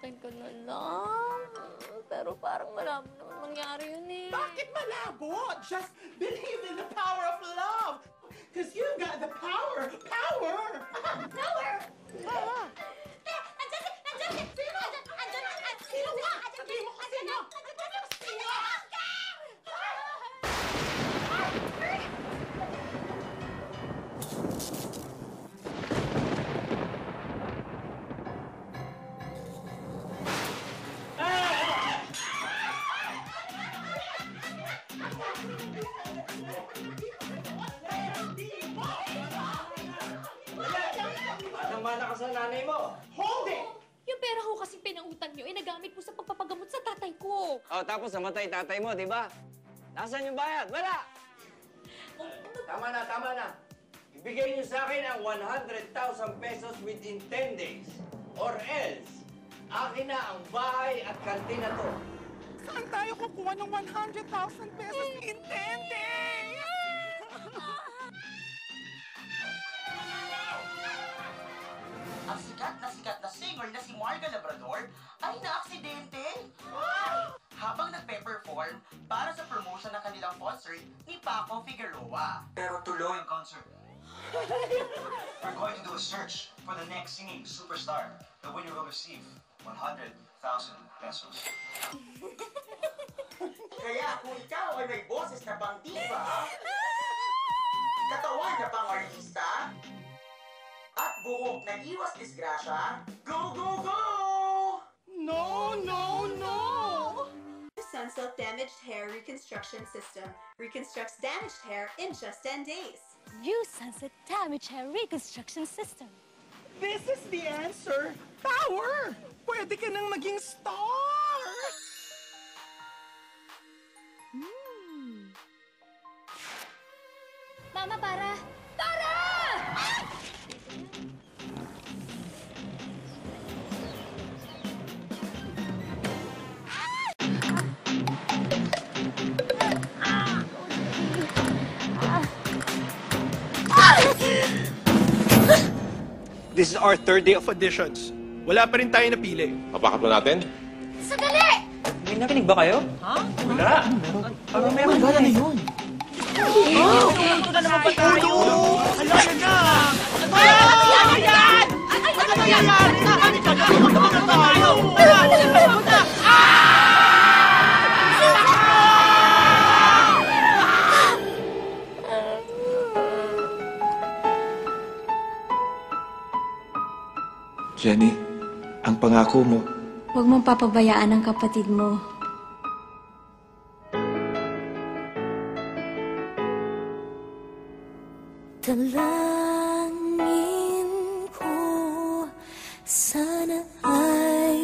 akin ka na lang. Pero parang malabo naman mangyari yun eh. Bakit malabo? Just believe in the power of love. Because you've got the power. Power! Power! Mana ka sa nanay mo. Hold it! Yung pera ko kasing pinautang nyo, nagamit ko sa pagpapagamot sa tatay ko. Oh, tapos namatay tatay mo, di ba? Nasaan yung bayad? Wala! Tama na, tama na. Ibigay niyo sa akin ang 100,000 pesos within 10 days. Or else, akin na ang bahay at kantina to. Saan tayo kukuha ng 100,000 pesos in 10 days? Ang sikat na singer na si Marga Labrador ay naaksidente. Habang nagpe-perform para sa promotion ng kanilang concert ni Paco Figueroa. Pero tuloy ang concert. We're going to do a search for the next singing superstar. The winner will receive 100,000 pesos. Kaya kung ikaw ay may boses na pang diva, katawan na pang artista, at buhok na iwas disgrasya, go, go, go! No, no, no! Sunsilk Damaged Hair Reconstruction System reconstructs damaged hair in just 10 days. Use Sunset Damage Hair Reconstruction System. This is the answer! Power! Pwede ka nang maging star! Mama, para! Para! This is our third day of auditions. Wala pa rin tayo napili. Papakat mo natin? Sandali! May narinig ba kayo? Ha? Wala. Parang meron ba na yun? Ito na naman ba tayo? Hala na! Ano yan? Ano yan? Ano tayo? Jenny, ang pangako mo. Huwag mong papabayaan ang kapatid mo. Dalangin ko sana ay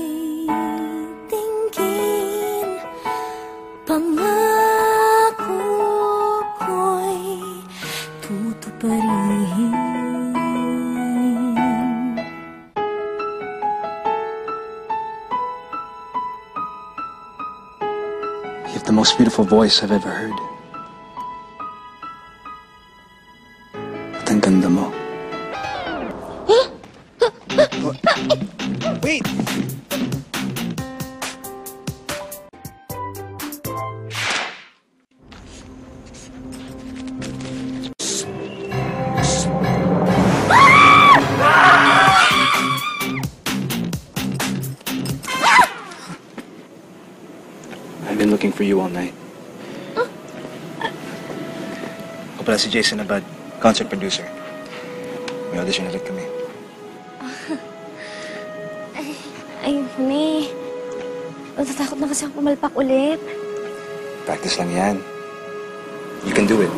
tingin pangako ko'y tutuparin. You have the most beautiful voice I've ever heard. At ang ganda mo. Wait! I've been looking for you all night. Ako pala si Jason Abad, concert producer. May audition ulit kami. Ay, May. Natatakot na kasi ako pumalpak ulit. Practice lang yan. You can do it.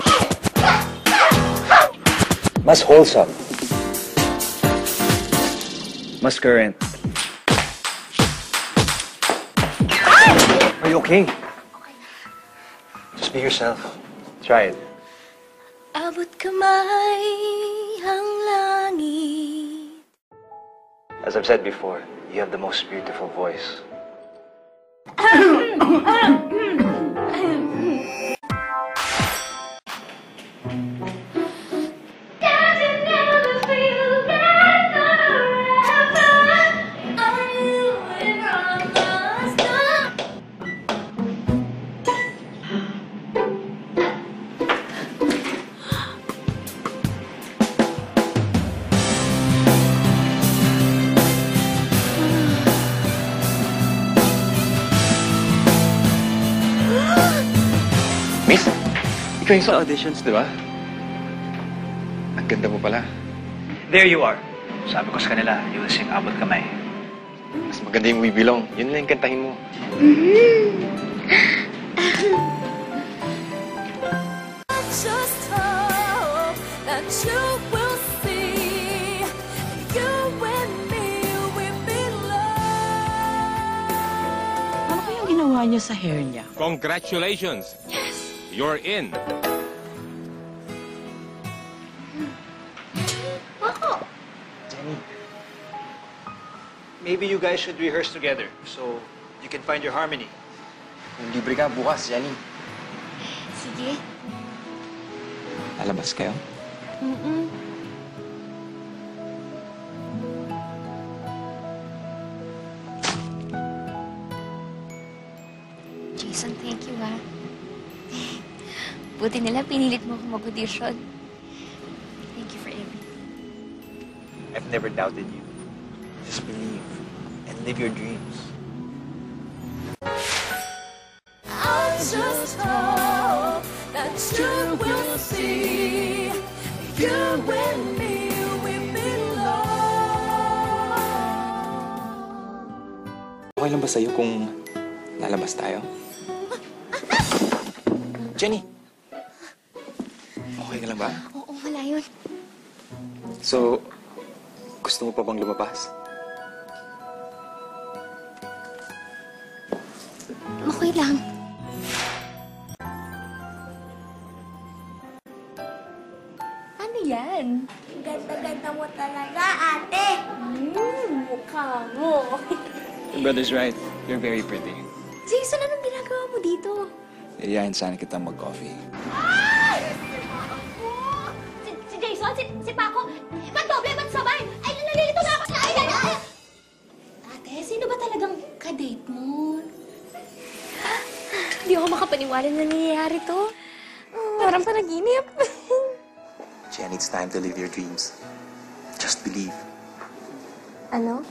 Mas wholesome. Mas current. Are you okay? Okay na. Just be yourself. Try it. Abot kamay ang langit. As I've said before, you have the most beautiful voice. Miss, ikaw yung sa auditions, di ba? Ang ganda mo pala. There you are. Sabi ko sa kanila, you will sing Abot Kamay. Mas maganda yung We Belong. Yun lang yung kantahin mo. Just hope that you will see you and me, we belong. Ano kayang ginawa niya sa hair niya? Congratulations! Yes! You're in! Jenny, maybe you guys should rehearse together so you can find your harmony. Kung libre ka bukas, Jenny. Sige. Lalabas kayo? Jason, thank you, ha. Buti nila pinilit mo akong mag-audition. Thank you for everything. I've never doubted you. Just believe and live your dreams. I just hope that you will see you and me, we belong. Okay lang ba sa'yo kung lalabas tayo? Jenny! Okay ka lang ba? Oo, wala yun. So, gusto mo pa bang lumabas? Okay lang. Ano yan? Ganda-ganda mo talaga, ate. Mukha mo. Your brother's right. You're very pretty. Jason, anong ginagawa mo dito? Iyayain sana kita mag-coffee. Si Jason? Si Paco? Ba't doble? Ba't sabay? Ay, nalilito na ako! Ay! Ate, sino ba talagang kadate mo? Hindi ako makapaniwala na nangyayari to. Parang panaginip. Jen, it's time to live your dreams. Just believe. Ano?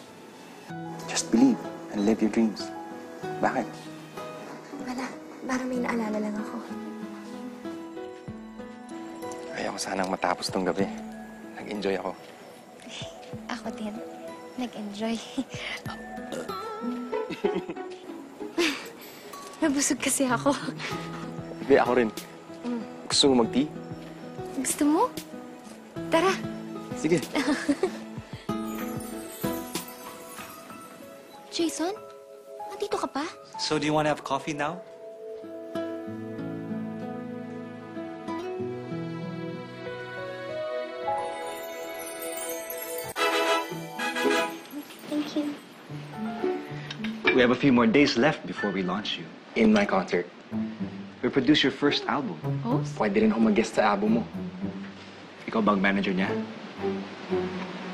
Just believe and live your dreams. Bakit? Wala. Parang may naalala lang ako. Kaya ko sanang matapos tong gabi. Nag-enjoy ako. Ako din. Nag-enjoy. Nabusog kasi ako. Hindi, ako rin. Gusto mo mag-tea? Gusto mo? Tara. Sige. Jason? Nandito ka pa? So do you want to have coffee now? Thank you. We have a few more days left before we launch you. In my concert. We'll produce your first album. Pwede rin ako mag-guest sa album mo. Ikaw ba ang manager niya?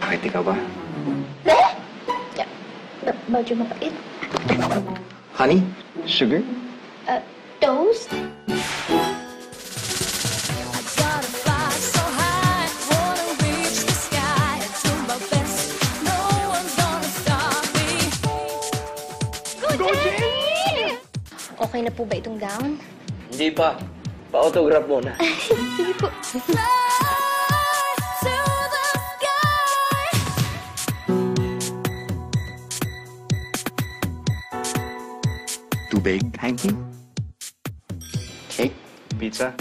Bakit ikaw ba? Medyo mapait. Honey? Sugar? Toast? Gotta fly so high, wanna reach the sky. Do my best, no one's gonna stop me. Go, Jenny! Okay na po ba itong gown? Hindi pa. Pa-autograph muna. Sige po. Fly to the sky. Tubig? Hanky? Cake? Pizza?